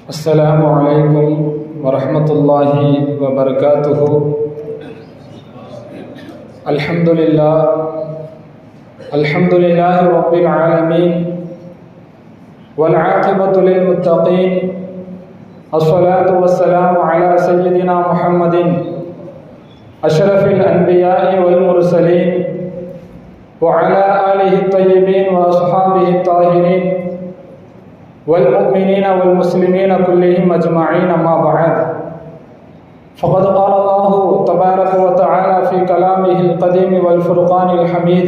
السلام عليكم ورحمة الله وبركاته. الحمد لله رب العالمين والعاقبة للمتقين. الصلاة والسلام على سيدنا محمد أشرف الأنبياء والمرسلين وعلى آله الطيبين وأصحابه الطاهرين والمؤمنين والمسلمين كلهم أجمعين. أما بعد، فقد قال الله تبارك وتعالى في كلامه القديم والفرقان الحميد: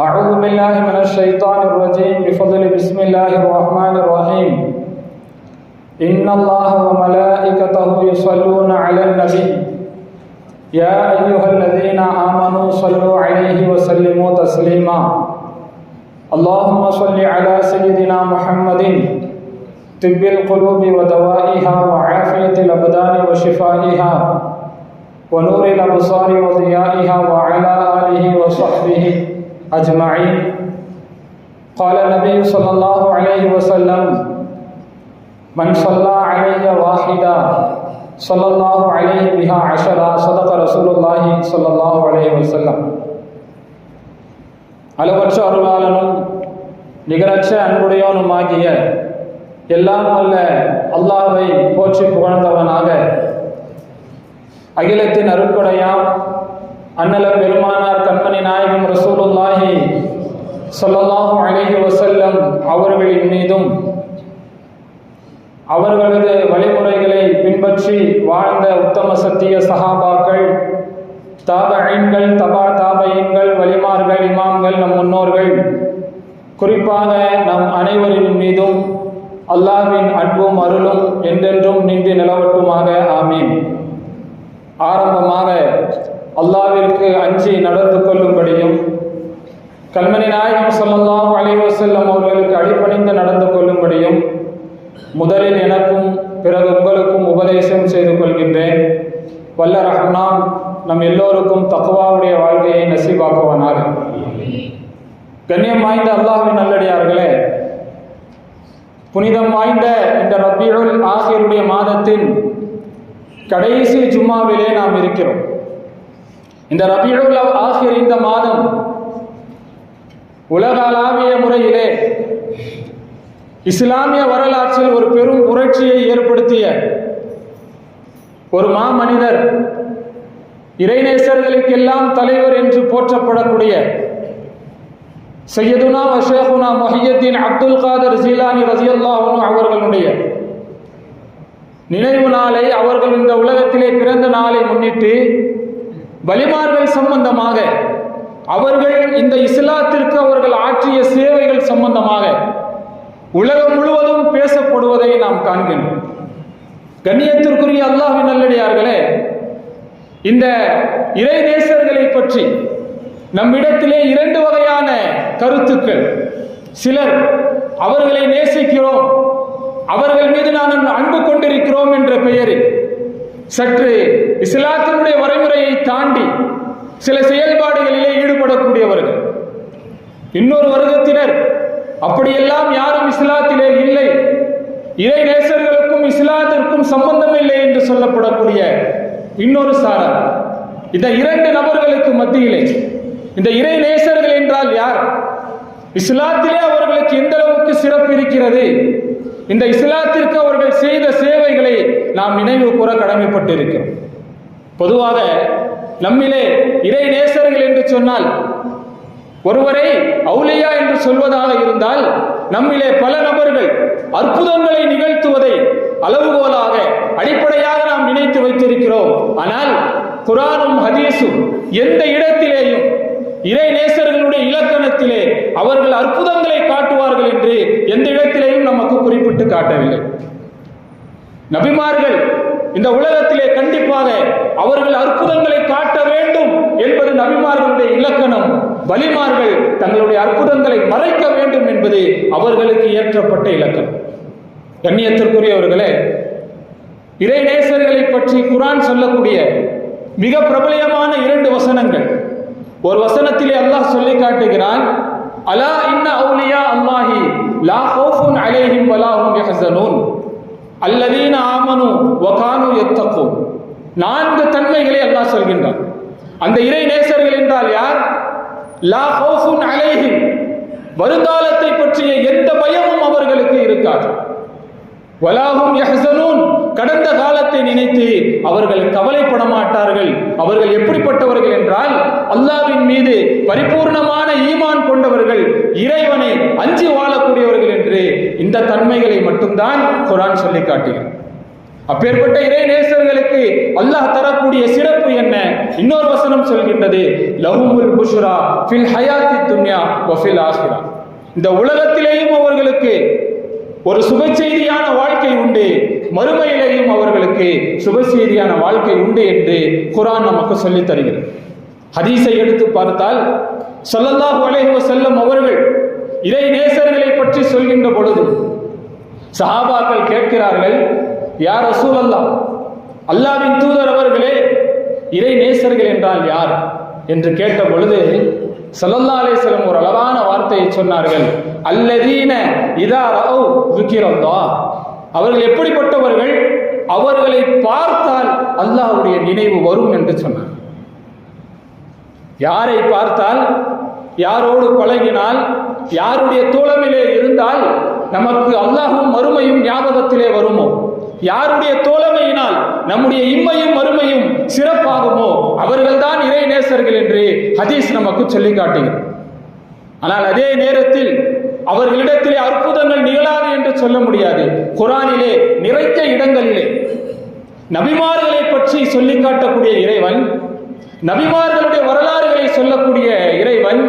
أعوذ بالله من الشيطان الرجيم بفضل بسم الله الرحمن الرحيم. إن الله وملائكته يصلون على النبي يا أيها الذين آمنوا صلوا عليه وسلموا تسليما. اللهم صل على سيدنا محمد طب القلوب ودوائها وعافية الأبدان وشفائها ونور الأبصار وضيائها وعلى آله وصحبه أجمعين. قال النبي صلى الله عليه وسلم: من صلى علي واحدا صلى الله عليه بها عشرا. صدق رسول الله صلى الله عليه وسلم. அளவற்ற அருளாளனும் நிகரற்ற அன்புடையவனுமாகிய எல்லாம் வல்ல அல்லாஹ்வை போற்றி புகழ்ந்தவனாக அகிலத்தின் அருட்கொடையாம் அண்ணலம் பெருமானார் கண்மணி நாயகம் ரசூலுல்லாஹி ஸல்லல்லாஹு அலைஹி வஸல்லம் அவர்களின் மீதும் அவர்களது வழிமுறைகளை பின்பற்றி வாழ்ந்த உத்தம சத்திய சஹாபாக்கள், தாபஈன்கள், தபா தாபஈன்கள், வலிமார்கள், இமாம்கள், நம் முன்னோர்கள், குறிப்பாக நம் அனைவரின் மீதும் அல்லாஹ்வின் அன்பும் அருளும் என்றென்றும் நின்று நிலவட்டுமாக. ஆமீன். ஆரம்பமாக அல்லாஹ்விற்கு அஞ்சி நடந்து கொள்ளும்படியும் கண்மணி நாயகம் ஸல்லல்லாஹு அலைஹி வஸல்லம் அவர்களுக்கு அடிபணிந்து நடந்து கொள்ளும்படியும் முதலில் எனக்கும் பிறகு உங்களுக்கும் உபதேசம் செய்து கொள்கின்றேன். வல்ல ரஹ்மான் நம் எல்லோருக்கும் தக்வாவுடைய வாழ்க்கையை நசீபாக்குவானாக. கண்ணியம் வாய்ந்த அல்லாஹ்வின் நல்லடியார்களே, புனிதம் வாய்ந்த இந்த ரபியுல் ஆஹிருடைய மாதத்தின் கடைசி ஜும்மாவிலே நாம் இருக்கிறோம். இந்த ரபியுல் ஆஹிர் இந்த மாதம் உலகளாவிய முறையிலே இஸ்லாமிய வரலாற்றில் ஒரு பெரும் புரட்சியை ஏற்படுத்திய ஒரு மாமனிதர், இறைநேசர்களுக்கெல்லாம் தலைவர் என்று போற்றப்படக்கூடிய சையதுனா வ ஷேகுனா முஹியுத்தீன் அப்துல் காதர் ஜீலானி ரலியல்லாஹு அன்ஹு அவர்களுடைய நினைவு நாளை, அவர்கள் இந்த உலகத்திலே பிறந்த நாளை முன்னிட்டு வலிமார்கள் சம்பந்தமாக, அவர்கள் இந்த இஸ்லாத்திற்கு அவர்கள் ஆற்றிய சேவைகள் சம்பந்தமாக உலகம் முழுவதும் பேசப்படுவதை நாம் காண்கின்றோம். கண்ணியத்திற்குரிய அல்லாஹ்வின் நல்லடியார்களே, இந்த இறை நேசர்களை பற்றி நம்மிடத்திலே இரண்டு வகையான கருத்துக்கள். சிலர் அவர்களை நேசிக்கிறோம், அவர்கள் மீது நாங்கள் அன்பு கொண்டிருக்கிறோம் என்ற பெயரில் சற்று இஸ்லாத்தினுடைய வரைமுறையை தாண்டி சில செயல்பாடுகளிலே ஈடுபடக்கூடியவர்கள். இன்னொரு வர்க்கத்தினர் அப்படியெல்லாம் யாரும் இஸ்லாத்திலே இல்லை, இறை நேசர்களுக்கும் இஸ்லாத்திற்கும் சம்பந்தம் இல்லை என்று சொல்லப்படக்கூடிய இன்னொரு சாரார். இந்த இரண்டு நபர்களுக்கு மத்தியிலே இந்த இறை நேசர்கள் என்றால் யார், இஸ்லாத்திலே அவர்களுக்கு எந்த அளவுக்கு சிறப்பு இருக்கிறது, இந்த இஸ்லாத்திற்கு அவர்கள் செய்த சேவைகளை நாம் நினைவு கூற கடமைப்பட்டிருக்கிறோம். பொதுவாக நம்மிலே இறை நேசர்கள் என்று சொன்னால் ஒருவரை அவுலியா என்று சொல்வதாக இருந்தால் நம்மிலே பல நபர்கள் அற்புதங்களை நிகழ்த்துவதை அளவுகோலாக அடிப்படையாக நாம் நினைத்து வைத்திருக்கிறோம். ஆனால் குர்ஆனும் ஹதீஸும் எந்த இடத்திலேயும் இறை நேசர்களுடைய இலக்கணத்திலே அவர்கள் அற்புதங்களை காட்டுவார்கள் என்று எந்த இடத்திலேயும் நமக்கு குறிப்பிட்டு காட்டவில்லை. நபிமார்கள் இந்த உலகத்திலே கண்டிப்பாக அவர்கள் அற்புதங்களை காட்ட வேண்டும் என்பது நபிமார்களுடைய இலக்கணம். வலிமார்கள் தங்களுடைய அற்புதங்களை மறைக்க வேண்டும் என்பது அவர்களுக்கு ஏற்றப்பட்ட இலக்கணம். கண்ணியத்திற்குரியவர்களே, இறை நேசர்களை பற்றி குர்ஆன் சொல்லக்கூடிய மிக பிரபலியமான இரண்டு வசனங்கள். ஒரு வசனத்திலே அல்லாஹ் சொல்லி காட்டுகிறான்: அலா இன்ன அவுலியா அல்லாஹி லா ஹௌஃபுன் அலைஹிம் வலா ஹும் யஹ்ஸனூன் அல்லதீன ஆமனு வ கானூ யத்தகூன். 4 தன்மைகளை அல்லாஹ் சொல்கின்றான். அந்த இறை நேசர்கள் என்றால் யார்? லா ஹௌஃபுன் அலைஹிம், வருங்காலத்தை பற்றிய எந்த பயமும் அவர்களுக்கு இருக்காது. வலாஹும் யஹ்ஸனூன், கடந்த காலத்தை நினைத்து அவர்கள் கவலைப்பட மாட்டார்கள். அவர்கள் எப்படிப்பட்டவர்கள் என்றால் அல்லாஹ்வின் மீது பரிபூர்ணமான ஈமான் கொண்டவர்கள், இறைவனை அஞ்சி வாழக்கூடியவர்கள் என்று இந்த தன்மைகளை மட்டும்தான் குர்ஆன் சொல்லி காட்டுகிறது. அப்பேற்பட்ட இறை நேசர்களுக்கு அல்லாஹ் தரக்கூடிய சிறப்பு என்ன? இன்னொரு வசனம் சொல்கின்றது, லஹுமுல் புஷ்ரா ஃபில் ஹயாத்தி துன்யா வ ஃபில் ஆখিরা. இந்த உலகத்திலேயும் அவர்களுக்கு ஒரு சுப செய்தியான வாழ்க்கை உண்டு, மறுமையிலேயும் அவர்களுக்கு சுப செய்தியான வாழ்க்கை உண்டு என்று குர்ஆன் நமக்கு சொல்லித் தருகிறது. ஹதீஸை எடுத்து பார்த்தால் ஸல்லல்லாஹு அலைஹி வஸல்லம் அவர்கள் இறை நேசர்களை பற்றி சொல்கின்ற பொழுது சஹாபாக்கள் கேட்கிறார்கள், யா ரசூலல்லாஹ், அல்லாஹ்வின் தூதர் அவர்களே, இறை நேசர்கள் என்றால் யார் என்று கேட்ட பொழுது ஸல்லல்லாஹு அலைஹி வஸல்லம் ஒரு அழகான வார்த்தையை சொன்னார்கள், அல்லதீன இதா ரஅவ் ذிக்ரல்லாஹ். அவர்கள் எப்படிப்பட்டவர்கள்? அவர்களை பார்த்தால் அல்லாஹ்வுடைய நினைவு வரும் என்று சொன்னார். யாரை பார்த்தால், யாரோடு பழகினால், யாருடைய தோழமையிலே இருந்தால் நமக்கு அல்லாஹ்வும் மறுமையும் ஞாபகத்திலே வருமோ, யாருடைய தோழமையினால் நம்முடைய இம்மையும் மறுமையும் சிறப்பாகுமோ அவர்கள்தான் இறை நேசர்கள் என்று ஹதீஸ் நமக்கு சொல்லி காட்டுகிறது. ஆனால் அதே நேரத்தில் அவர்களிடத்திலே அற்புதங்கள் நிகழாது என்று சொல்ல முடியாது. குர்ஆனிலே நிறைய இடங்களிலே நபிமார்களை பற்றி சொல்லி காட்டக்கூடிய இறைவன், நபிமார்களுடைய வரலாறுகளை சொல்லக்கூடிய இறைவன்,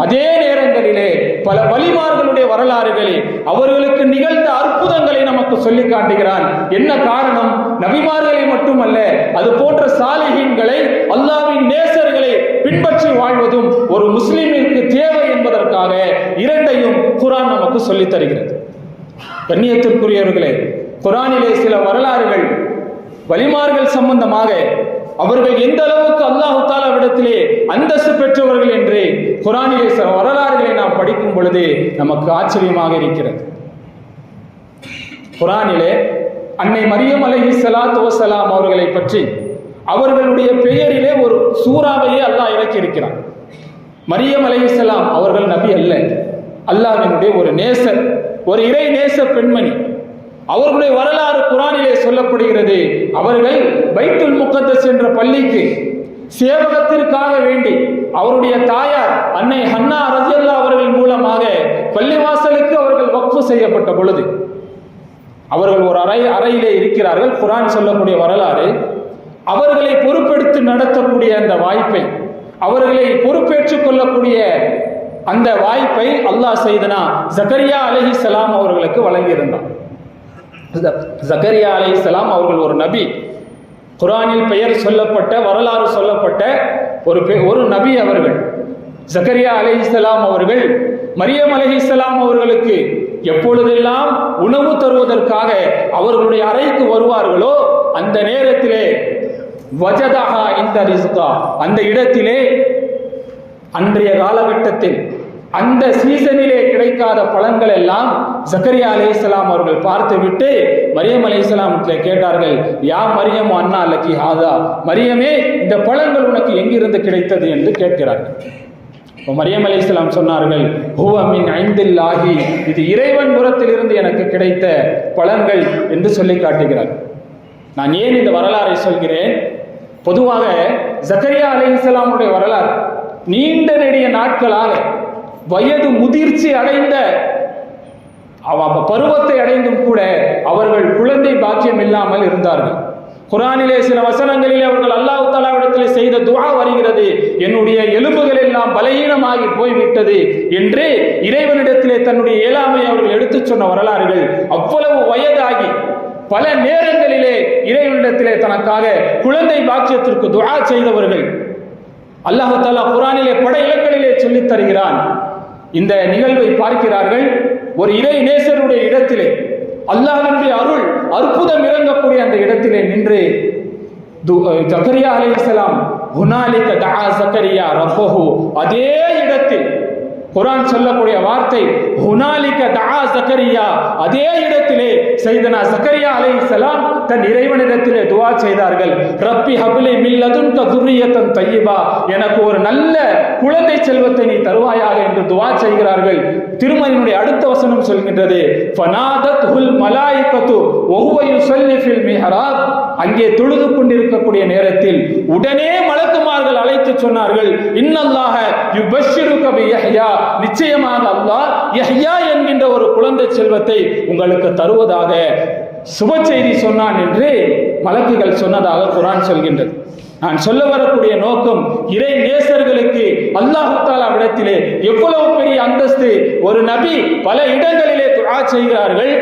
அதே நேரங்களிலே பல வலிமார்களுடைய வரலாறுகளை, அவர்களுக்கு நிகழ்ந்த அற்புதங்களை நமக்கு சொல்லி காட்டுகிறான். என்ன காரணம்? நபிமார்களை மட்டுமல்ல, அது போன்ற சாலிஹீன்களை, அல்லாஹ்வின் நேசர்களை பின்பற்றி வாழ்வதும் ஒரு முஸ்லிமிற்கு தேவை என்பதற்காக இரண்டையும் குர்ஆன் நமக்கு சொல்லித் தருகிறது. கண்ணியத்திற்குரியவர்களே, குர்ஆனிலே சில வரலாறுகள் வலிமார்கள் சம்பந்தமாக அவர்கள் எந்த அளவுக்கு அல்லாஹ் தஆலாவிடத்திலே அந்தஸ்து பெற்றவர்கள் என்று குர்ஆனிலே சில வரலாறுகளை நாம் படிக்கும் பொழுது நமக்கு ஆச்சரியமாக இருக்கிறது. குர்ஆனிலே அன்னை மரியம் அலைஹிஸ்ஸலாத்து வஸ்ஸலாம் அவர்களை பற்றி அவர்களுடைய பெயரிலே ஒரு சூறாவையே அல்லாஹ் இறக்கி இருக்கிறான். மரியம் அலைஹிஸ்ஸலாம் அவர்கள் நபி அல்ல, அல்லாஹ்வினுடைய ஒரு நேசர், ஒரு இறை நேச பெண்மணி. அவர்களுடைய வரலாறு குர்ஆனிலே சொல்லப்படுகிறது. அவர்கள் பைத்துல் முகத்தஸ் என்ற பள்ளிக்கு சேவகத்திற்காக வேண்டி அவருடைய தாயார் அன்னை ஹன்னா ரலியல்லாஹு அவர்கள் மூலமாக பள்ளிவாசலுக்கு அவர்கள் வக்ஃப் செய்யப்பட்ட பொழுது அவர்கள் ஒரு அறையிலே இருக்கிறார்கள். குர்ஆன் சொல்லக்கூடிய வரலாறு, அவர்களை பொறுப்பெடுத்து நடத்தக்கூடிய அந்த வாய்ப்பை, அவர்களை பொறுப்பேற்றுக் கொள்ளக்கூடிய அந்த வாய்ப்பை அல்லாஹ் செய்தனா ஜக்கரியா அலைஹிஸ்ஸலாம் அவர்களுக்கு வழங்கியிருந்தார். ஜக்கரியா அலைஹிஸ்ஸலாம் அவர்கள் ஒரு நபி, குர்ஆனில் பெயர் சொல்லப்பட்ட, வரலாறு சொல்லப்பட்ட ஒரு நபி அவர்கள். ஜக்கரியா அலைஹிஸ்ஸலாம் அவர்கள் மரியம் அலைஹிஸ்ஸலாம் அவர்களுக்கு எப்பொழுதெல்லாம் உணவு தருவதற்காக அவர்களுடைய அறைக்கு வருவார்களோ அந்த நேரத்திலே வஜதஹா இந்த ரிஸ்கா, அந்த இடத்திலே அன்றைய காலகட்டத்தில் அந்த சீசனிலே கிடைக்காத பழங்கள் எல்லாம் ஜக்கரியா அலைஹிஸ்ஸலாம் அவர்கள் பார்த்துவிட்டு மரியம் அலைஹிஸ்ஸலாமிடத்தில் கேட்டார்கள், யா மரியம் அன்னா லக்கி ஹாதா, மரியமே இந்த பழங்கள் உனக்கு எங்கிருந்து கிடைத்தது என்று கேட்கிறார்கள். மரியம் அலைஹிஸ்ஸலாம் சொன்னார்கள், ஹுவ மின் ஐந்தில்லாஹி, இது இறைவன் புறத்திலிருந்து எனக்கு கிடைத்த பழங்கள் என்று சொல்லி காட்டுகிறார். நான் ஏன் இந்த வரலாறை சொல்கிறேன்? பொதுவாக ஜக்கரியா அலைஹிஸ்ஸலாமுடைய வரலாறு நீண்ட நெடிய நாட்களாக வயது முதிர்ச்சி அடைந்த பருவத்தை அடைந்தும் கூட அவர்கள் குழந்தை பாக்கியம் இல்லாமல் இருந்தார்கள். குர்ஆனிலே சில வசனங்களிலே அவர்கள் அல்லாஹ் தஆலாவிடத்தில் செய்த துஆ வருகிறது, என்னுடைய எலும்புகள் எல்லாம் பலகீனமாகி போய்விட்டது என்று இறைவனிடத்திலே தன்னுடைய இயலாமை அவர்கள் எடுத்துச் சொன்ன வரலாறுகள். அவ்வளவு வயதாகி பல நேரங்களிலே இறைவனிடத்திலே தனக்காக குழந்தை பாக்கியத்திற்கு துஆ செய்தவர்கள். அல்லாஹ் தஆலா குர்ஆனிலே பல இடங்களிலே சொல்லித் தருகிறான். இந்த நிகழ்வை பார்க்கிறார்கள். ஒரு இறை நேசருடைய இடத்திலே அல்லாஹ்வினுடைய அருள் அற்புதம் இறங்கக்கூடிய அந்த இடத்திலே நின்று ஜக்கரியா அலைஹிஸ்ஸலாம் ஹுனாலிக தஆ ஜக்கரியா ரப்பஹு, அதே இடத்தில் குர்ஆன் சொல்லக்கூடிய வார்த்தை ஹுனாலிக தஆ ஜக்கரியா, அதே இடத்திலே சையதுனா ஜக்கரியா அலைஹிஸ்ஸலாம் தன் இறைவனிடத்திலே துஆ செய்தார்கள். ரப்பி ஹப்லி மின் லதுன்க துர்ரியத்தன் தய்யிபா, எனக்கு ஒரு நல்ல குழந்தை செல்வத்தை நீ தருவாயாக என்று துஆ செய்கிறார்கள். திருமறையினுடைய அடுத்த வசனம் சொல்கின்றது ஃபனாதத்ஹுல் மலாயிகத்து வஹுவ யுஸல்லி ஃபில் மிஹ்ராப், அங்கே தொழுது கொண்டிருக்கக்கூடிய நேரத்தில் உடனே மலக்குமார்கள் அழைத்து சொன்னார்கள், இன்னல்லாஹ யுபஷ்ஷிருக பியஹ்யா, நிச்சயமாக அல்லாஹ் யஹ்யா என்கின்ற ஒரு குழந்தை செல்வத்தை உங்களுக்கு தருவதாக சுப செய்தி சொன்னான் என்று மலக்குகள் சொன்னதாக குர்ஆன் சொல்கின்றது. நான் சொல்ல வரக்கூடிய நோக்கம், இறை நேசர்களுக்கு அல்லாஹ் தஆலா விடத்திலே எவ்வளவு பெரிய அந்தஸ்து. ஒரு நபி பல இடங்களிலே துஆ செய்கிறார்கள்,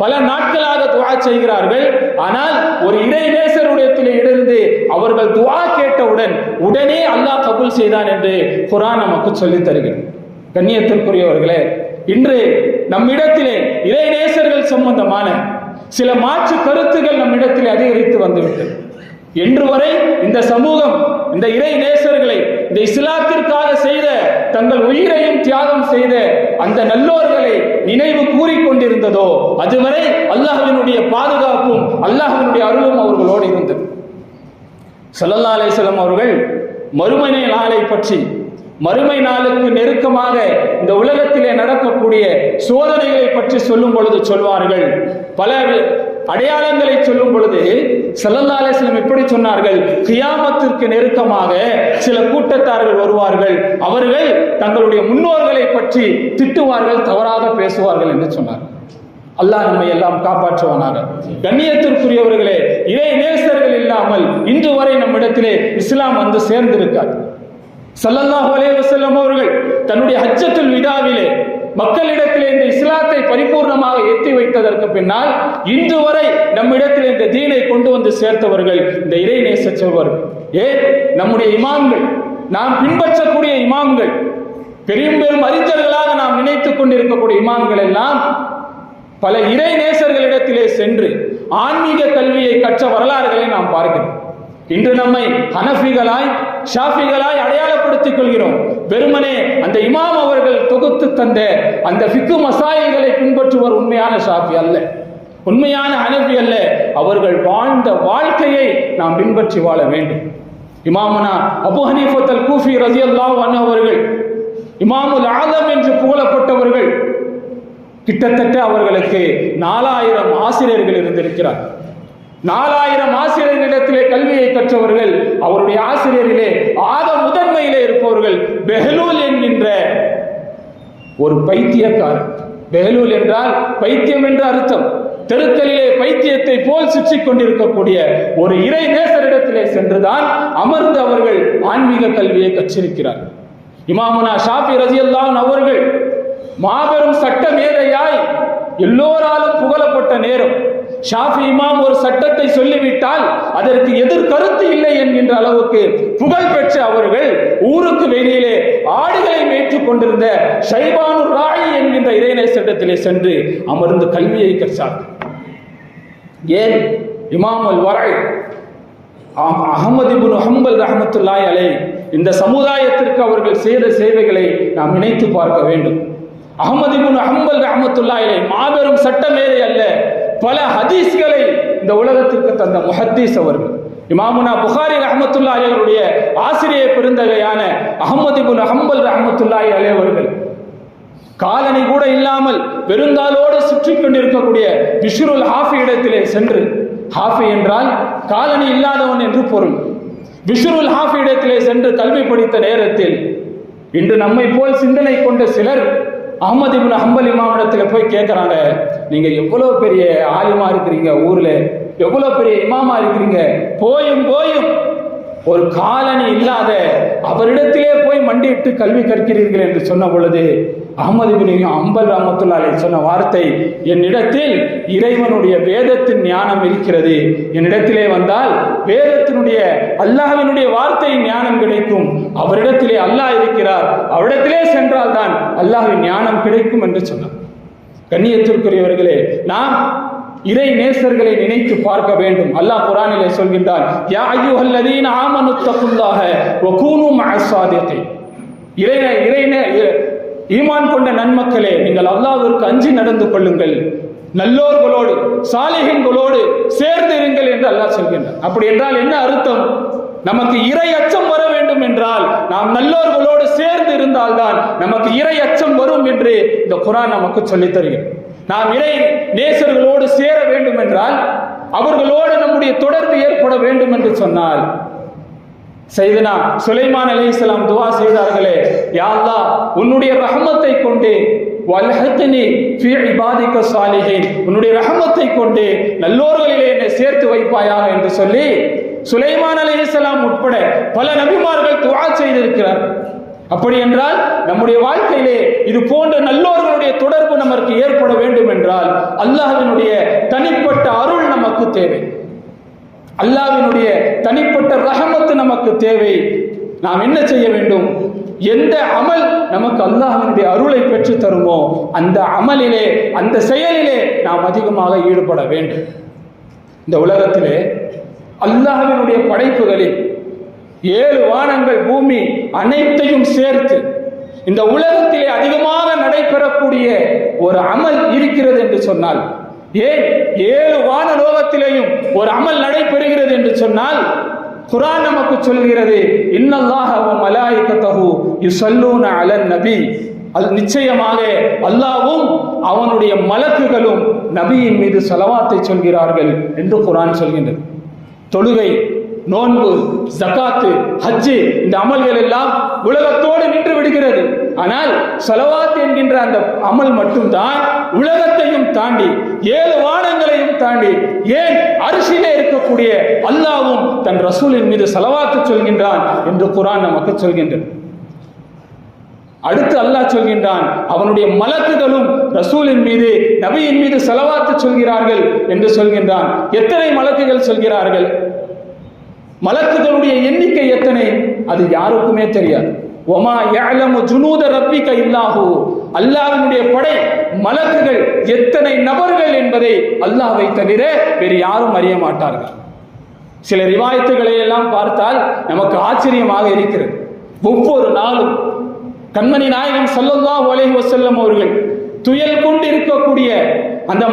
பல நாட்களாக துஆ செய்கிறார்கள். ஆனால் ஒரு இறை நேசருடையத்திலே இருந்து அவர்கள் துஆ கேட்டவுடன் உடனே அல்லாஹ் கபூல் செய்தான் என்று குர்ஆன் நமக்கு சொல்லித் தருகிறது. கண்ணியத்திற்குரியவர்களே, இன்று நம்மிடத்திலே இறை நேசர்கள் சம்பந்தமான சில மாற்று கருத்துகள் நம்மிடத்தில் அதிகரித்து வந்துவிட்டது. என்று வரை இந்த சமூகம் இந்த இறை நேசர்களை, இந்த இஸ்லாத்திற்காக செய்த தங்கள் உயிரையும் தியாகம் செய்த அந்த நல்லோர்களை நினைவு கூறிக்கொண்டிருந்ததோ அதுவரை அல்லாஹ்வினுடைய பாதுகாப்பும் அல்லாஹ்வினுடைய அருளும் அவர்களோடு இருந்தது. ஸல்லல்லாஹு அலைஹி வஸல்லம் அவர்கள் மறுமை நாளை பற்றி, மறுமை நாளுக்கு நெருக்கமாக இந்த உலகத்திலே நடக்கக்கூடிய சோதனைகளை பற்றி சொல்லும் பொழுது சொல்வார்கள். பல அடையாளங்களை சொல்லும் பொழுது ஸல்லல்லாஹு அலைஹி வஸல்லம் இப்படி சொன்னார்கள், கியாமத்திற்கு நெருக்கமாக சில கூட்டத்தார்கள் வருவார்கள், அவர்கள் தங்களுடைய முன்னோர்களை பற்றி திட்டுவார்கள், தவறாக பேசுவார்கள் என்று சொன்னார். அல்லாஹ் நம்மை எல்லாம் காப்பாற்றுவானாக. கண்ணியத்திற்குரியவர்களே, இறை நேசர்கள் இல்லாமல் இன்று வரை நம்மிடத்திலே இஸ்லாம் வந்து சேர்ந்திருக்காது. ஸல்லல்லாஹு அலைஹி வஸல்லம் அவர்கள் தன்னுடைய ஹஜ்ஜத்துல் விதாவிலே மக்களிடத்திலே இந்த இஸ்லாத்தை பரிபூர்ணமாக எத்தி வைத்ததற்கு பின்னால் இன்று வரை நம்மிடத்தில் இந்த தீனை கொண்டு வந்து சேர்த்தவர்கள் இந்த இறை நேச செல்வர்கள். ஏன் நம்முடைய இமாம்கள், நாம் பின்பற்றக்கூடிய இமாம்கள், பெரும் பெரும் அறிஞர்களாக நாம் நினைத்துக் கொண்டிருக்கக்கூடிய இமாம்கள் எல்லாம் பல இறை நேசர்களிடத்திலே சென்று ஆன்மீக கல்வியை கற்ற வரலாறுகளை நாம் பார்க்கிறோம். இன்று நம்மை ஹனஃபிகளாய் ஷாஃபிகளாய் அடையாளப்படுத்திக் கொள்கிறோம். வெறுமனே அந்த இமாம் அவர்கள் தொகுத்து தந்த அந்த ஃபிக்கு மசாயில்களை பின்பற்றுவர் உண்மையான ஷாஃபி அல்ல, உண்மையான ஹனஃபி அல்ல. அவர்கள் வாழ்ந்த வாழ்க்கையை நாம் பின்பற்றி வாழ வேண்டும். இமாமுனா அபூ ஹனீஃபத் அல் கூஃபி ரலியல்லாஹு அன்ஹு அவர்கள் இமாமுல் ஆலம் என்று புகழப்பட்டவர்கள். கிட்டத்தட்ட அவர்களுக்கு 4000 ஆசிரியர்கள் இருந்திருக்கிறார். 4000 ஆசிரியர்களிடத்திலே கல்வியை கற்றவர்கள். அவருடைய ஆசிரியரிலே ஆக முதன்மையிலே இருப்பவர்கள் பெஹலூல் என்கின்ற ஒரு பைத்தியக்காரர். பெஹலூல் என்றால் பைத்தியம் என்ற அர்த்தம். தெருக்களிலே பைத்தியத்தை போல் சுற்றிக் கொண்டிருக்கக்கூடிய ஒரு இறை நேசரிடத்திலே சென்றுதான் அமர்ந்து அவர்கள் ஆன்மீக கல்வியை கற்றிருக்கிறார். இமாமுனா ஷாஃபி ரலியல்லாஹு அன்ஹு அவர்கள் மாபெரும் சட்ட மேதையாய் எல்லோராலும் புகழப்பட்ட நேரம், ஷாஃபி இமாம் ஒரு சட்டத்தை சொல்லிவிட்டால் அதற்கு எதிர்கருத்து இல்லை என்கின்ற அளவுக்கு புகழ் பெற்ற அவர்கள் ஊருக்கு வெளியிலே ஆடுகளை மேய்த்துக் கொண்டிருந்த ஷைபானுர் ராயி என்கின்ற இறைநேசரிடத்திலே சென்று அமர்ந்து கல்வியை கற்றார்கள். ஏன்? இமாம் அல் வரை அஹ்மது இப்னு ஹம்பல் ரஹ்மத்துல்லாஹி அலைஹி இந்த சமுதாயத்திற்கு அவர்கள் செய்த சேவைகளை நாம் நினைத்து பார்க்க வேண்டும். அஹ்மது இப்னு ஹம்பல் ரஹ்மத்துல்லாஹி அலைஹி மாபெரும் சட்ட மேதை அல்ல, பல ஹதீஸ்களை இந்த உலகத்திற்கு தந்த முஹத்தீஸ் அவர்கள். இமாமுனா புகாரி ரஹ்மத்துல்லாஹி அலைஹியுடைய ஆசிரியர் பெருந்தகையான அஹ்மது இப்னு ஹம்பல் ரஹ்மத்துல்லாஹி அலைஹி அவர்கள் காலணி கூட இல்லாமல் பெருங்காலோடு சுற்றி கொண்டிருக்கக்கூடிய பிஷ்ருல் ஹாஃபி இடத்திலே சென்று, ஹாஃபி என்றால் காலணி இல்லாதவன் என்று பொருள், பிஷ்ருல் ஹாஃபி இடத்திலே சென்று கல்வி படித்த நேரத்தில் இன்று நம்மை போல் சிந்தனை கொண்ட சிலர் அஹ்மது இப்னு ஹம்பல் இமாமிடத்தில் போய் கேட்குறாங்க, நீங்கள் எவ்வளோ பெரிய ஆலிமா இருக்கிறீங்க, ஊரில் எவ்வளோ பெரிய இமாமா இருக்கிறீங்க, போயும் ஒரு காலணி இல்லாத அவரிடத்திலே போய் மண்டியிட்டு கல்வி கற்கிறீர்கள் என்று சொன்ன பொழுது அஹ்மது இப்னு ஹம்பல் ரஹ்மத்துல்லாஹி அலைஹி சொன்ன வார்த்தை, என்னிடத்தில் இறைவனுடைய வேதத்தின் ஞானம் இருக்கிறது, என்னிடத்திலே வந்தால் வேதத்தினுடைய அல்லாஹ்வினுடைய வார்த்தை ஞானம் கிடைக்கும், அவரிடத்திலே அல்லாஹ் இருக்கிறார், அவரிடத்திலே சென்றால் தான் அல்லாஹ்வின் ஞானம் கிடைக்கும் என்று சொன்னார். கண்ணியத்திற்குரியவர்களே, நாம் இறை நேசர்களை நினைத்து பார்க்க வேண்டும். அல்லாஹ் குர்ஆனிலே சொல்கின்றான், யா அய்யுஹல்லதீன ஆமனுத்தகுல்லாஹ வ கூனு மஅஸ் ஸாதிகீன். ஈமான் கொண்ட நன்மக்களே, நீங்கள் அல்லாஹ்விற்கு அஞ்சி நடந்து கொள்ளுங்கள், நல்லோர்களோடு சாலிஹீன்களோடு சேர்ந்து இருங்கள் என்று அல்லாஹ் சொல்கின்றார். அப்படி என்றால் என்ன அர்த்தம்? நமக்கு இறை அச்சம் வர வேண்டும் என்றால் நாம் நல்லோர்களோடு சேர்ந்து இருந்தால்தான் நமக்கு இறை அச்சம் வரும் என்று இந்த குர்ஆன் நமக்கு சொல்லித் தருகிறது. நாம் இறை நேசர்களோடு சேர வேண்டும் என்றால், அவர்களோடு நம்முடைய தொடர்பு ஏற்பட வேண்டும் என்று சொன்னால், சையதுனா சுலைமான் அலைஹிஸ்ஸலாம் துஆ செய்தார்களே, யா அல்லாஹ் உன்னுடைய ரஹ்மத்தை கொண்டு வல்ஹக்னி ஃபீ இபாதிக ஸாலிஹீன், உன்னுடைய ரஹ்மத்தை கொண்டு நல்லோர்களிலே என்னை சேர்த்து வைப்பாயாக என்று சொல்லி சுலைமான் அலைஹிஸ்ஸலாம் உட்பட பல நபிமார்கள் துஆ செய்திருக்கிறார். அப்படி என்றால் நம்முடைய வாழ்க்கையிலே இது போன்ற நல்லோர்களுடைய தொடர்பு நமக்கு ஏற்பட வேண்டும் என்றால் அல்லாஹ்வினுடைய தனிப்பட்ட அருள் நமக்கு தேவை, அல்லாஹ்வினுடைய தனிப்பட்ட ரஹமத்து நமக்கு தேவை. நாம் என்ன செய்ய வேண்டும்? எந்த அமல் நமக்கு அல்லாஹ்வினுடைய அருளை பெற்று தருமோ அந்த அமலிலே, அந்த செயலிலே நாம் அதிகமாக ஈடுபட வேண்டும். இந்த உலகத்திலே அல்லாஹ்வினுடைய படைப்புகளில் 7 வானங்கள் பூமி அனைத்தையும் சேர்த்து இந்த உலகத்திலே அதிகமாக நடைபெறக்கூடிய ஒரு அமல் இருக்கிறது என்று சொன்னால், ஏன் 7 வானலோகத்திலேயும் ஒரு அமல் நடைபெறுகிறது என்று சொன்னால், குர்ஆன் நமக்கு சொல்கிறது, இன்னல்லாஹ வ மலாயிகத்தஹு யுஸல்லூன அலன் நபி, நிச்சயமாக அல்லாஹ்வும் அவனுடைய மலக்குகளும் நபியின் மீது ஸலவாத்தை சொல்கிறார்கள் என்று குர்ஆன் சொல்கின்றது. தொழுகை, நோன்பு, ஜகாத்து, ஹஜ்ஜு, இந்த அமல்கள் எல்லாம் உலகத்தோடு நின்று விடுகிறது. ஆனால் ஸலவாத் என்கின்ற அந்த அமல் மட்டும்தான் உலகத்தையும் தாண்டி 7 வானங்களையும் தாண்டி, ஏன் அரிசிலே இருக்கக்கூடிய அல்லாஹ்வும் தன் ரசூலின் மீது ஸலவாத்து சொல்கின்றான் என்று குர்ஆன் நமக்கு சொல்கின்றது. அடுத்து அல்லாஹ் சொல்கின்றான், அவனுடைய மலக்குகளும் ரசூலின் மீது, நபியின் மீது ஸலவாத்து சொல்கிறார்கள் என்று சொல்கின்றான். எத்தனை மலக்குகள் சொல்கிறார்கள்? மலக்குகளுடைய எண்ணிக்கை எத்தனை? அது யாருக்குமே தெரியாது. ஒமா யஅலமு ஜுனூத ரப்பிக இல்லாஹு, அல்லாஹ்வினுடைய படை மலக்குகள் எத்தனை நபர்கள் என்பதை அல்லாஹ்வை தவிர வேறு யாரும் அறிய மாட்டார்கள். சில ரிவாயத்துகளை எல்லாம் பார்த்தால் நமக்கு ஆச்சரியமாக இருக்கிறது. ஒவ்வொரு நாளும் கண்மணி நாயகம் ஸல்லல்லாஹு அலைஹி வஸல்லம் அவர்கள் துயல் கொண்டு இருக்கக்கூடிய அந்த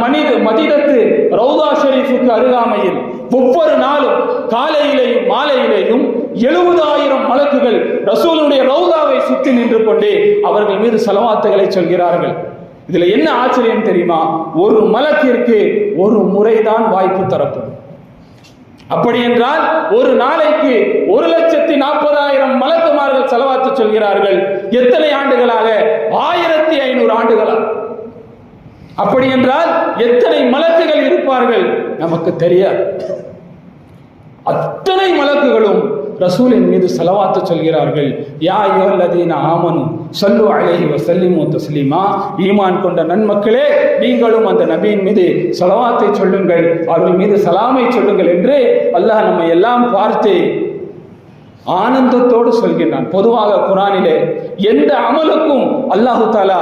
மதீனத்து ரௌதா ஷரீஃபுக்கு அருகாமையில் ஒவ்வொரு நாளும் காலையிலேயும் மாலையிலேயும் 70,000 மலக்குகள் ரசூலுடைய ரௌதாவை சுற்றி நின்று கொண்டே அவர்கள் மீது ஸலவாத்துகளை சொல்கிறார்கள். இதுல என்ன ஆச்சரியம் தெரியுமா? ஒரு மலக்கிற்கு ஒரு முறைதான் வாய்ப்பு தரப்படும். அப்படி என்றால் ஒரு நாளைக்கு 1,40,000 மலக்குமார்கள் ஸலவாத்து சொல்கிறார்கள். எத்தனை ஆண்டுகளாக? 1500 ஆண்டுகளாக. அப்படி என்றால் எத்தனை மலக்குகள் இருப்பார்கள் நமக்கு தெரியாது. அத்தனை மலக்குகளும் ரசூலின் மீது ஸலவாத்து சொல்கிறார்கள். யா அய்யுஹல்லதீன ஆமனு ஸல்லு அலைஹி வஸல்லிமு தஸ்லீமா, ஈமான் கொண்ட நன்மக்களே நீங்களும் அந்த நபியின் மீது ஸலவாத்தை சொல்லுங்கள், அவர்கள் மீது சலாமை சொல்லுங்கள் என்று அல்லாஹ் நம்மை எல்லாம் பார்த்து ஆனந்தத்தோடு சொல்கின்றான். பொதுவாக குர்ஆனிலே எந்த அமலுக்கும் அல்லாஹு தஆலா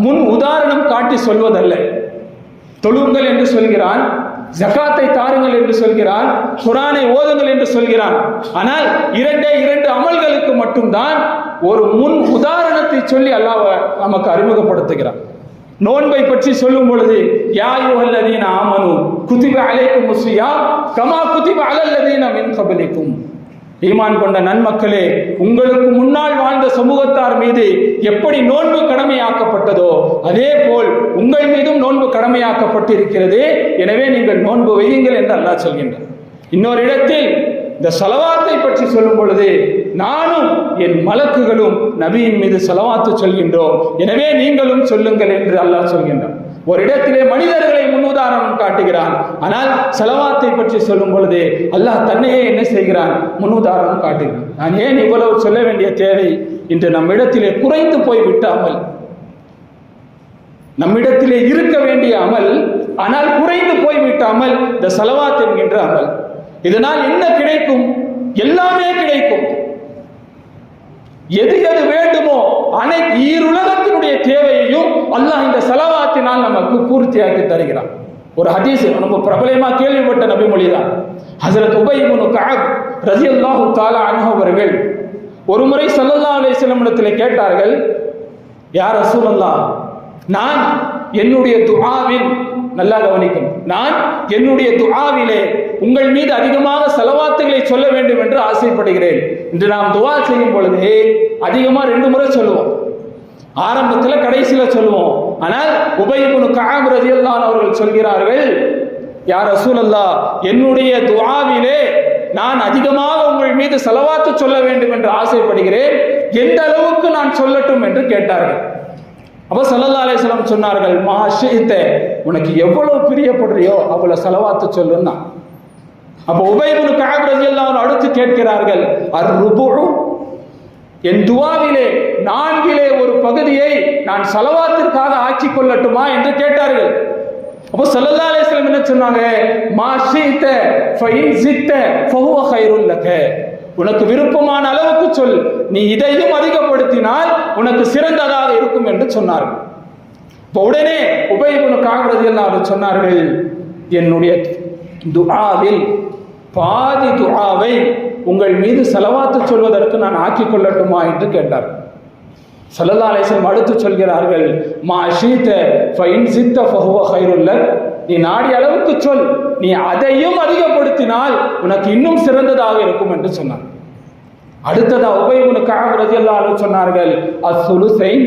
முன் உதாரணம் காட்டி சொல்வதல்ல. தொழுங்கள் என்று சொல்கிறான், ஜகாத்தை தாருங்கள் என்று சொல்கிறான், குர்ஆனை ஓதுங்கள் என்று சொல்கிறான். ஆனால் 2 அமல்களுக்கு மட்டும்தான் ஒரு முன் உதாரணத்தை சொல்லி அல்லாஹ் நமக்கு அறிமுகப்படுத்துகிறான். நோன்பை பற்றி சொல்லும் பொழுது யா அய்யுஹல்லதீன ஆமனு குதிப அலைக்குமுஸ் ஸியாம் கமா குதிப அலல்லதீன மின் கப்லிக்கும், ஈமான் கொண்ட நன்மக்களே உங்களுக்கு முன்னால் வாழ்ந்த சமூகத்தார் மீது எப்படி நோன்பு கடமையாக்கப்பட்டதோ அதே போல் உங்கள் மீதும் நோன்பு கடமையாக்கப்பட்டு இருக்கிறது, எனவே நீங்கள் நோன்பு வையுங்கள் என்று அல்லாஹ் சொல்கின்றார். இன்னொரு இடத்தில் இந்த ஸலவாத்தை பற்றி சொல்லும் பொழுது நானும் என் மலக்குகளும் நபியின் மீது ஸலவாத்து சொல்கின்றோம், எனவே நீங்களும் சொல்லுங்கள் என்று அல்லாஹ் சொல்கின்றான். ஒரு இடத்திலே மனிதர்களை முன்னுதாரணம் காட்டுகிறான், ஆனால் ஸலவாத்தை பற்றி சொல்லும் பொழுது அல்லாஹ் தன்னையே என்ன செய்கிறான்? முன்னுதாரணம் காட்டுகிறான். நான் ஏன் இவ்வளவு சொல்ல வேண்டிய தேவை? இன்று நம்மிடத்திலே குறைந்து போய்விட்ட அமல், நம்மிடத்திலே இருக்க வேண்டிய அமல் ஆனால் குறைந்து போய்விட்ட அமல் இந்த ஸலவாத் என்கின்ற அமல். இதனால் என்ன கிடைக்கும்? எல்லாமே கிடைக்கும். எது எது வேண்டுமோ அனைத்து ஈருலகத்தினுடைய தேவையையும் அல்லாஹ் இந்த ஸலவாத்தினால் நமக்கு பூர்த்தியாக்கி தருகிறான். ஒரு ஹதீஸ் ரொம்ப பிரபலமா கேள்விப்பட்ட நபிமொழிதான். ஹஸரத் உபய் இப்னு கஅப் ரலியல்லாஹு தஆலா அன்ஹு அவர்கள் ஒரு முறை ஸல்லல்லாஹு அலைஹி வஸல்லம் இடத்திலே கேட்டார்கள், யா ரசூலல்லாஹ், நான் என்னுடைய துஆவில், நல்லா கவனிக்கும், நான் என்னுடைய துஆவிலே உங்கள் மீது அதிகமாக ஸலவாத்துகளை சொல்ல வேண்டும் என்று ஆசைப்படுகிறேன். இன்று நாம் துஆ செய்யும் பொழுது அதிகமா 2 முறை சொல்லுவோம், ஆரம்பத்துல கடைசியில சொல்லுவோம். ஆனால் உபய் இப்னு கஅப் ரலியல்லாஹு அன்ஹு அவர்கள் சொல்கிறார்கள், யா ரசூலல்லாஹ், என்னுடைய துஆவிலே நான் அதிகமாக உங்கள் மீது ஸலவாத்து சொல்ல வேண்டும் என்று ஆசைப்படுகிறேன், எந்த அளவுக்கு நான் சொல்லட்டும் என்று கேட்டார்கள். அப்ப ஸல்லல்லாஹு அலைஹி வஸல்லம் சொன்னார்கள், மா ஷி'த, உனக்கு எவ்வளவு பிரியப்படுறியோ அவ்வளவு ஸலவாத்து சொல்லுன்னா. அப்ப உபய் இப்னு கஅப் ரலியல்லாஹு அன்ஹு அடுத்து கேட்கிறார்கள், அர்-ருபு, என் துஆவிலே 4 ஒரு பகுதியை நான் ஸலவாத்திற்காக ஆக்கிக் கொள்ளட்டுமா என்று கேட்டார்கள். அப்போ ஸல்லல்லாஹு அலைஹி வஸல்லம் என்ன சொன்னாங்க, மா ஷி'த ஃபஇன் ஸித்த ஃபஹுவ கைருல் லக, உனக்கு விருப்பமான அளவுக்கு சொல், நீ இதையும் அதிகப்படுத்தினால் உனக்கு சிறந்ததாக இருக்கும் என்று சொன்னார்கள். இப்போ உடனே உபய் இப்னு கஅப் ரலியல்லாஹு அன்ஹு சொன்னார்கள், என்னுடைய துஆவில் பாதி துஆவை உங்கள் மீது ஸலவாத்து சொல்வதற்கு நான் ஆக்கிக் கொள்ளட்டுமா என்று கேட்டார். ஸல்லல்லாஹு அலைஹி வஸல்லம் அடுத்து சொல்கிறார்கள், மா ஷீத ஃபஇன் ஸித்த ஃபஹுவ கைருல் லக், நீ நாடிய அளவுக்கு சொல், நீ அதையும் அதிகப்படுத்தினால் உனக்கு இன்னும் சிறந்ததாக இருக்கும் என்று சொன்னார். அடுத்ததா உபய் இப்னு கஅப் ரலியல்லாஹு அன்ஹு சொன்னார்கள், அஸ்-சுலுஸைன்,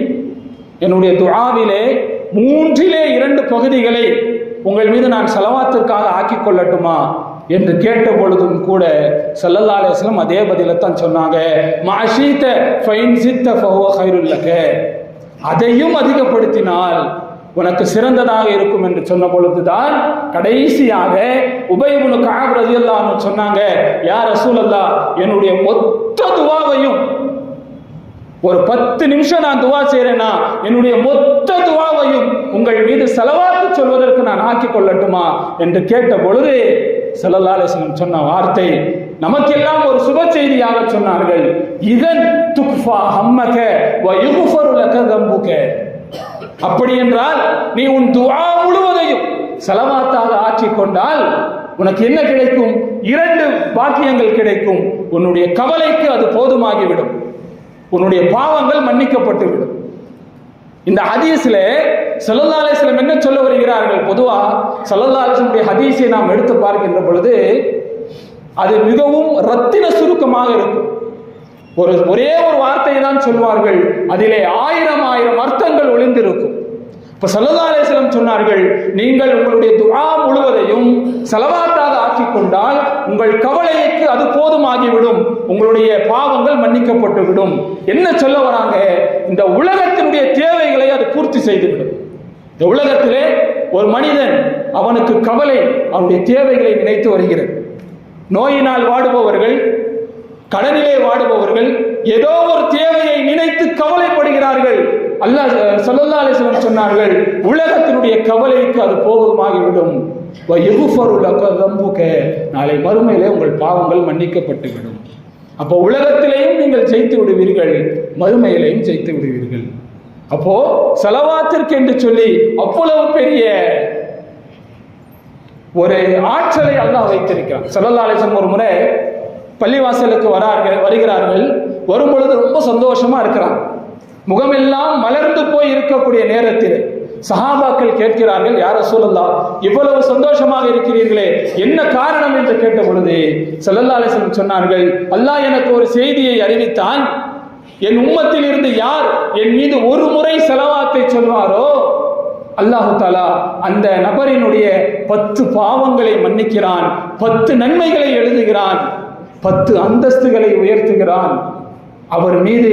என்னுடைய துஆவிலே 3/2 பகுதிகளை உங்கள் மீது நான் ஸலவாத்திற்காக ஆக்கிக் கொள்ளட்டுமா என்று கேட்ட பொழுதும் கூட ஸல்லல்லாஹு அலைஹி வஸல்லம் அதே பதிலை தான் சொன்னாங்க, மா ஷீத ஃபஇன் ஸித்த ஃபஹுவ கைருல் லக, அதையும் அதிகப்படுத்தினால் உனக்கு சிறந்ததாக இருக்கும் என்று சொன்ன பொழுதுதான் கடைசியாக உபய் இப்னு கஅப் ரலியல்லாஹு அன்ஹு சொன்னாங்க, யா ரசூலல்லாஹ், என்னுடைய மொத்த துஆவையும், ஒரு 10 நிமிஷம் நான் துஆ செய்றேன்னா என்னுடைய மொத்த துஆவையும் உங்கள் மீது ஸலவாத்து சொல்வதற்கு நான் ஆக்கிக் கொள்ளட்டுமா என்று கேட்ட பொழுது ஸல்லல்லாஹு அலைஹி வஸல்லம் சொன்ன வார்த்தை நமக்கெல்லாம் ஒரு சுப செய்தியாக சொன்னார்கள், இதன் துக்ஃபா ஹம்மக வ யுக்ஃபரு லக தம்புக, அப்படி என்றால் நீ உன் துஆ முழுவதையும் ஸலவாத்தாக ஆக்கிக் கொண்டால் உனக்கு என்ன கிடைக்கும்? 2 பாக்கியங்கள் கிடைக்கும். உன்னுடைய கவலைக்கு அது போதுமாகிவிடும், உன்னுடைய பாவங்கள் மன்னிக்கப்பட்டு விடும். இந்த ஹதீஸ்ல ஸல்லல்லாஹு அலைஹி வஸல்லம் என்ன சொல்ல வருகிறார்கள்? பொதுவா ஸல்லல்லாஹு அலைஹி வஸல்லம் ஹதீஸை நாம் எடுத்து பார்க்கின்ற பொழுது அது மிகவும் ரத்தின சுருக்கமாக இருக்கும். ஒரே ஒரு வார்த்தையை தான் சொல்வார்கள், அதிலே 1000 அர்த்தங்கள் ஒளிந்திருக்கும். இப்ப ஸல்லல்லாஹு அலைஹி வஸல்லம் சொன்னார்கள், நீங்கள் உங்களுடைய துஆ முழுவதையும் ஸலவாத்தாக ஆக்கிக் கொண்டால் உங்கள் கவலைக்கு அது போதுமாகிவிடும், உங்களுடைய பாவங்கள் மன்னிக்கப்பட்டு விடும். என்ன சொல்ல வராங்க? இந்த உலகத்தினுடைய தேவைகளை அது பூர்த்தி செய்துவிடும். இந்த உலகத்திலே ஒரு மனிதன், அவனுக்கு கவலை அவனுடைய தேவைகளை நினைத்து வருகிறது. நோயினால் வாடுபவர்கள், கடனிலே வாடுபவர்கள், ஏதோ ஒரு தேவையை நினைத்து கவலைப்படுகிறார்கள். அல்லாஹ் ஸல்லல்லாஹு அலைஹி வஸல்லம் சொன்னார்கள், உலகத்தினுடைய கவலைக்கு அது போதுமாகிவிடும். வ யுக்ஃபரு லக தம்புக, நாளை மறுமையிலே உங்கள் பாவங்கள் மன்னிக்கப்பட்டு விடும். அப்போ உலகத்திலேயும் நீங்கள் ஜெயித்து விடுவீர்கள், மறுமையிலேயும் ஜெயித்து விடுவீர்கள். அப்போ ஸலவாத்திற்கு என்று சொல்லி அவ்வளவு பெரிய ஒரு ஆற்றலை அல்லாஹ் வைத்திருக்கிறான். ஸல்லல்லாஹு அலைஹி வஸல்லம் ஒரு முறை பள்ளிவாசலுக்கு வருகிறார்கள். வரும்பொழுது ரொம்ப சந்தோஷமா இருக்கிறாங்க. முகமெல்லாம் மலர்ந்து போய் இருக்கக்கூடிய நேரத்தில் சஹாபாக்கள் கேட்கிறார்கள், யா ரசூலல்லாஹ், இவ்வளவு சந்தோஷமாக இருக்கிறீர்களே, என்ன காரணம் என்று கேட்ட பொழுது ஸல்லல்லாஹு அலைஹி வஸல்லம் சொன்னார்கள், அல்லாஹ் எனக்கு ஒரு செய்தியை அறிவித்தான், என் உம்மத்தில் இருந்து யார் என் மீது ஒரு முறை ஸலவாத்தை சொல்வாரோ அல்லாஹ் தஆலா அந்த நபரினுடைய 10 பாவங்களை மன்னிக்கிறான், 10 நன்மைகளை எழுதுகிறான், 10 அந்தஸ்துகளை உயர்த்துகிறான், அவர் மீது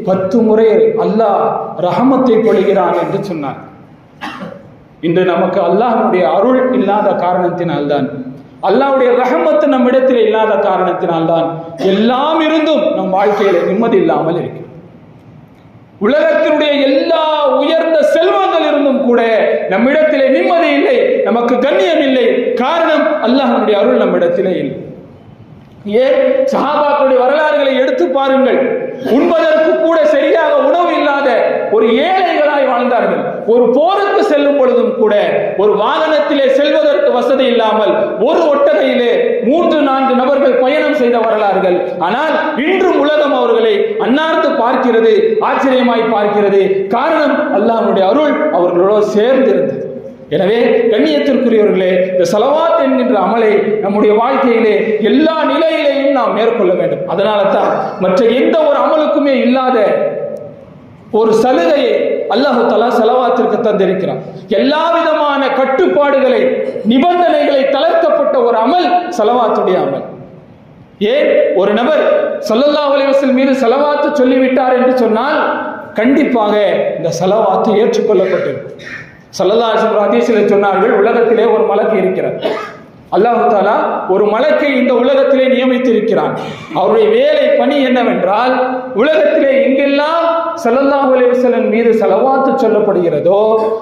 10 முறை அல்லாஹ் ரஹமத்தை பொழிகிறான் என்று சொன்னார். இன்று நமக்கு அல்லாஹ்வுடைய அருள் இல்லாத காரணத்தினால்தான், அல்லாஹ்வுடைய ரஹமத்து நம்மிடத்தில் இல்லாத காரணத்தினால்தான் எல்லாம் இருந்தும் நம் வாழ்க்கையில நிம்மதி இல்லாமல் இருக்கு. உலகத்தினுடைய எல்லா உயர்ந்த செல்வங்கள் இருந்தும் கூட நம்மிடத்திலே நிம்மதி இல்லை, நமக்கு கண்ணியம் இல்லை. காரணம் அல்லாஹ்வுடைய அருள் நம்மிடத்திலே இல்லை. ஏன்? சஹாபாக்களுடைய வரலாறுகளை எடுத்து பாருங்கள். உண்பதற்கு கூட சரியாக உணவு இல்லாத ஒரு ஏழைகளாய் வாழ்ந்தார்கள். ஒரு போருக்கு செல்லும் பொழுதும் கூட, ஒரு வாகனத்திலே செல்வதற்கு வசதி இல்லாமல் ஒரு ஒட்டகையிலே 3-4 நபர்கள் பயணம் செய்த வரலாறுகள். ஆனால் இன்றும் உலகம் அவர்களை அன்னார்ந்து பார்க்கிறது, ஆச்சரியமாய் பார்க்கிறது. காரணம், அல்லாஹ்வுடைய அருள் அவர்களோடு சேர்ந்து இருந்தது. எனவே கண்ணியத்திற்குரியவர்களே, இந்த ஸலவாத் என்கின்ற அமலை நம்முடைய வாழ்க்கையிலே எல்லா நிலையிலேயும் நாம் மேற்கொள்ள வேண்டும். அதனால தான் மற்ற எந்த ஒரு அமலுக்குமே இல்லாத ஒரு சலுகையை அல்லாஹ் தஆலா ஸலவாத்திற்கு தந்திருக்கிறார். எல்லா விதமான கட்டுப்பாடுகளை, நிபந்தனைகளை தளர்த்தப்பட்ட ஒரு அமல் ஸலவாத்துடைய அமல். ஏன் ஒரு நபர் ஸல்லல்லாஹு அலைஹி வஸல்லம் மீது ஸலவாத்து சொல்லிவிட்டார் என்று சொன்னால் கண்டிப்பாக இந்த ஸலவாத்து ஏற்றுக்கொள்ளப்பட்டிருக்கும். ஸல்லல்லாஹு அலைஹி வஸல்லம் ஹதீஸில் சொன்னார்கள், உலகத்திலே ஒரு மலக்கு இருக்கிறார். அல்லாஹ் தஆலா ஒரு மலக்கை இந்த உலகத்திலே நியமித்திருக்கிறான். அவருடைய வேலை பணி என்னவென்றால், உலகத்திலே எங்கெல்லாம் ஸல்லல்லாஹு அலைஹி வஸல்லம் மீது ஸலவாத்து சொல்லப்படுகிறதோ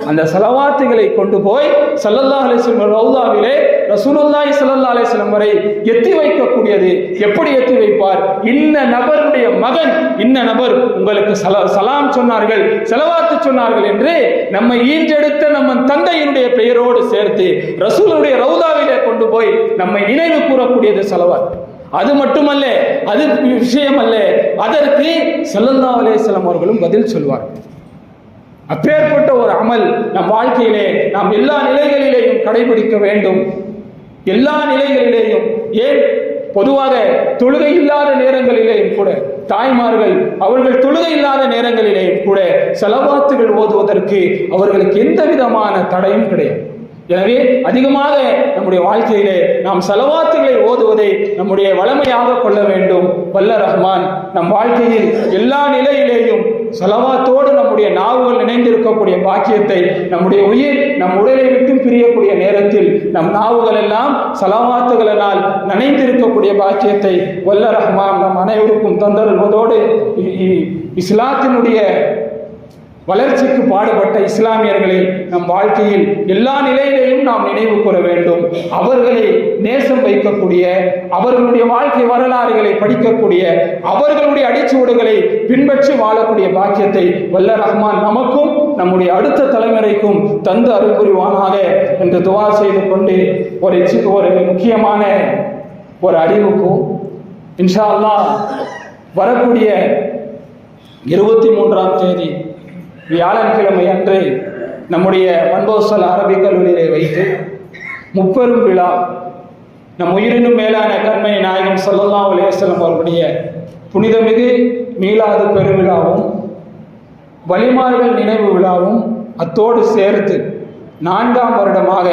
அந்த ஸலவாத்துகளை கொண்டு போய் ஸல்லல்லாஹு அலைஹி வஸல்லம் ரௌதாவிலே ரசூலுல்லாஹி ஸல்லல்லாஹு அலைஹி வஸல்லம் வரை எத்தி வைக்கக்கூடியது. எப்படி எத்தி வைப்பார்? இன்ன நபருடைய மகன், இன்ன நபர் உங்களுக்கு சலாம் சொன்னார்கள், ஸலவாத்து சொன்னார்கள் என்று நம்மை ஈன்றெடுத்த நம்ம தந்தையினுடைய பெயரோடு சேர்த்து ரசூலுடைய ரௌதாவிலே கொண்டு போய் நம்மை நினைவு கூறக்கூடியது ஸலவாத். அது மட்டுமல்ல, அது விஷயம் அல்ல, அதற்கு ஸல்லல்லாஹு அலைஹி வஸல்லம் அவர்களும் பதில் சொல்வார். அப்பேற்பட்ட ஒரு அமல் நம் வாழ்க்கையிலே நாம் எல்லா நிலைகளிலேயும் கடைபிடிக்க வேண்டும். எல்லா நிலைகளிலேயும். ஏன், பொதுவாக தொழுகை இல்லாத நேரங்களிலேயும் கூட தாய்மார்கள் அவர்கள் தொழுகை இல்லாத நேரங்களிலேயும் கூட ஸலவாத்துகள் ஓதுவதற்கு அவர்களுக்கு எந்த விதமான தடையும் கிடையாது. எனவே அதிகமாக நம்முடைய வாழ்க்கையிலே நாம் ஸலவாத்துகளை ஓதுவதை நம்முடைய வளமையாக கொள்ள வேண்டும். வல்ல ரஹ்மான் நம் வாழ்க்கையில் எல்லா நிலையிலேயும் ஸலவாத்தோடு நம்முடைய நாவுகள் இணைந்திருக்கக்கூடிய பாக்கியத்தை, நம்முடைய உயிர் நம் உடலை விட்டு பிரியக்கூடிய நேரத்தில் நம் நாவுகள் எல்லாம் ஸலவாத்துகளினால் நனைந்திருக்கக்கூடிய பாக்கியத்தை வல்ல ரஹ்மான் நம் அனைவருக்கும் தந்தருள்வதோடு இஸ்லாத்தினுடைய வளர்ச்சிக்கு பாடுபட்ட இஸ்லாமியர்களை நம் வாழ்க்கையில் எல்லா நிலையிலேயும் நாம் நினைவு கூற வேண்டும். அவர்களை நேசம் வைக்கக்கூடிய, அவர்களுடைய வாழ்க்கை வரலாறுகளை படிக்கக்கூடிய, அவர்களுடைய அடிச்சுவடுகளை பின்பற்றி வாழக்கூடிய பாக்கியத்தை வல்ல ரஹ்மான் நமக்கும் நம்முடைய அடுத்த தலைமுறைக்கும் தந்து அருள் புரிவானாக என்று துஆ செய்து கொண்டு ஒரு முக்கியமான ஒரு அறிவுக்கும், இன்ஷா அல்லாஹ் வரக்கூடிய 23ஆம் தேதி வியாழக்கிழமை அன்று நம்முடைய மன்போசல் அரபிக் கல்லூரியை வைத்து முப்பெரும் விழா, நம் உயிரினும் மேலான கண்மணி நாயகம் ஸல்லல்லாஹு அலைஹி வஸல்லம் அவர்களுடைய புனிதமிகு மீலாது பெருவிழாவும் வலிமார்கள் நினைவு விழாவும் அத்தோடு சேர்த்து 4ஆம் வருடமாக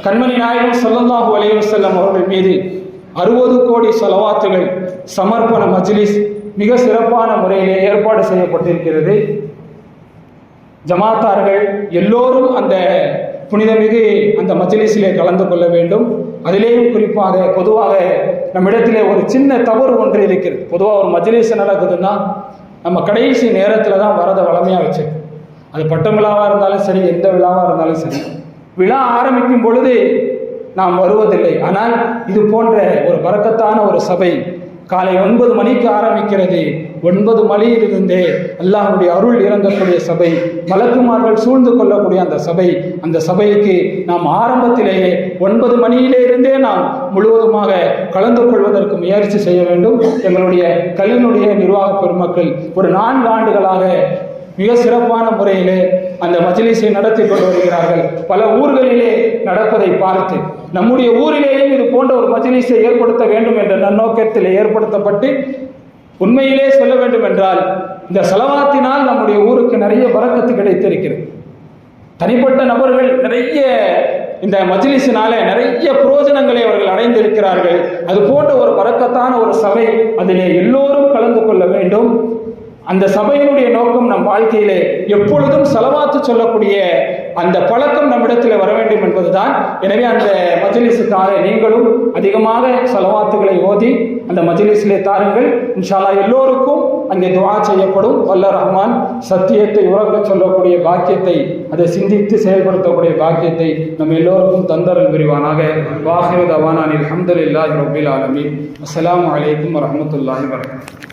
கண்மணி நாயகம் ஸல்லல்லாஹு அலைஹி வஸல்லம் அவர்கள் மீது 60 கோடி ஸலவாத்துகள் சமர்ப்பண மஜ்லிஸ் மிக சிறப்பான முறையிலே ஏற்பாடு செய்யப்பட்டிருக்கிறது. ஜமாத்தார்கள் எல்லோரும் அந்த புனிதமிகு அந்த மஜ்லிஸிலே கலந்து கொள்ள வேண்டும். அதிலேயும் குறிப்பாக பொதுவாக நம்மிடத்திலே ஒரு சின்ன தவறு ஒன்று இருக்கிறது. பொதுவாக ஒரு மஜ்லிஸ் நடக்குதுன்னா நம்ம கடைசி நேரத்தில் தான் வரதை வளமையாக வச்சிருக்கோம். அது பட்டம் விழாவாக இருந்தாலும் சரி, எந்த விழாவாக இருந்தாலும் சரி, விழா ஆரம்பிக்கும் பொழுது நாம் வருவதில்லை. ஆனால் இது போன்ற ஒரு பரக்கத்தான ஒரு சபை காலை 9 மணிக்கு ஆரம்பிக்கிறது. 9 மணியிலிருந்தே அல்லாஹ்வுடைய அருள் இறங்கக்கூடிய சபை, மலக்குமார்கள் சூழ்ந்து கொள்ளக்கூடிய அந்த சபை, அந்த சபைக்கு நாம் ஆரம்பத்திலேயே 9 மணியிலே இருந்தே நாம் முழுவதுமாக கலந்து கொள்வதற்கு முயற்சி செய்ய வேண்டும். எங்களுடைய கல்வியினுடைய நிர்வாக பெருமக்கள் ஒரு 4 ஆண்டுகளாக மிக சிறப்பான முறையிலே அந்த மஜ்லிஸை நடத்தி கொண்டு வருகிறார்கள். பல ஊர்களிலே நடப்பதை பார்த்து நம்முடைய ஊரிலேயும் இது போன்ற ஒரு மஜ்லிஸை ஏற்படுத்த வேண்டும் என்ற நன்னோக்கத்தில் ஏற்படுத்தப்பட்டு, உண்மையிலே சொல்ல வேண்டும் என்றால் இந்த ஸலவாத்தினால் நம்முடைய ஊருக்கு நிறைய பரக்கத்து கிடைத்திருக்கிறது. தனிப்பட்ட நபர்கள் நிறைய இந்த மஜ்லிஸினால நிறைய பிரயோஜனங்களை அவர்கள் அடைந்திருக்கிறார்கள். அது போன்ற ஒரு பரக்கத்தான ஒரு சபை, அதிலே எல்லோரும் கலந்து கொள்ள வேண்டும். அந்த சபையினுடைய நோக்கம் நம் வாழ்க்கையிலே எப்பொழுதும் ஸலவாத்து சொல்லக்கூடிய அந்த பழக்கம் நம்மிடத்தில் வர வேண்டும் என்பதுதான். எனவே அந்த மஜ்லிஸுக்காக நீங்களும் அதிகமாக ஸலவாத்துகளை ஓதி அந்த மஜ்லிஸிலே தாருங்கள். இன்ஷா அல்லாஹ் எல்லோருக்கும் அங்கே துஆ செய்யப்படும். வல்ல ரஹ்மான் சத்தியத்தை உறக்க சொல்லக்கூடிய பாக்கியத்தை, அதை சிந்தித்து செயல்படுத்தக்கூடிய பாக்கியத்தை நம் எல்லோருக்கும் தந்தரல் புரிவானாக. வாஹிரு தவானா அல்ஹம்துலில்லாஹி ரப்பில் ஆலமீன். அஸ்ஸலாமு அலைக்கும் வரஹ்மத்துல்லாஹி வபரகாத்துஹு.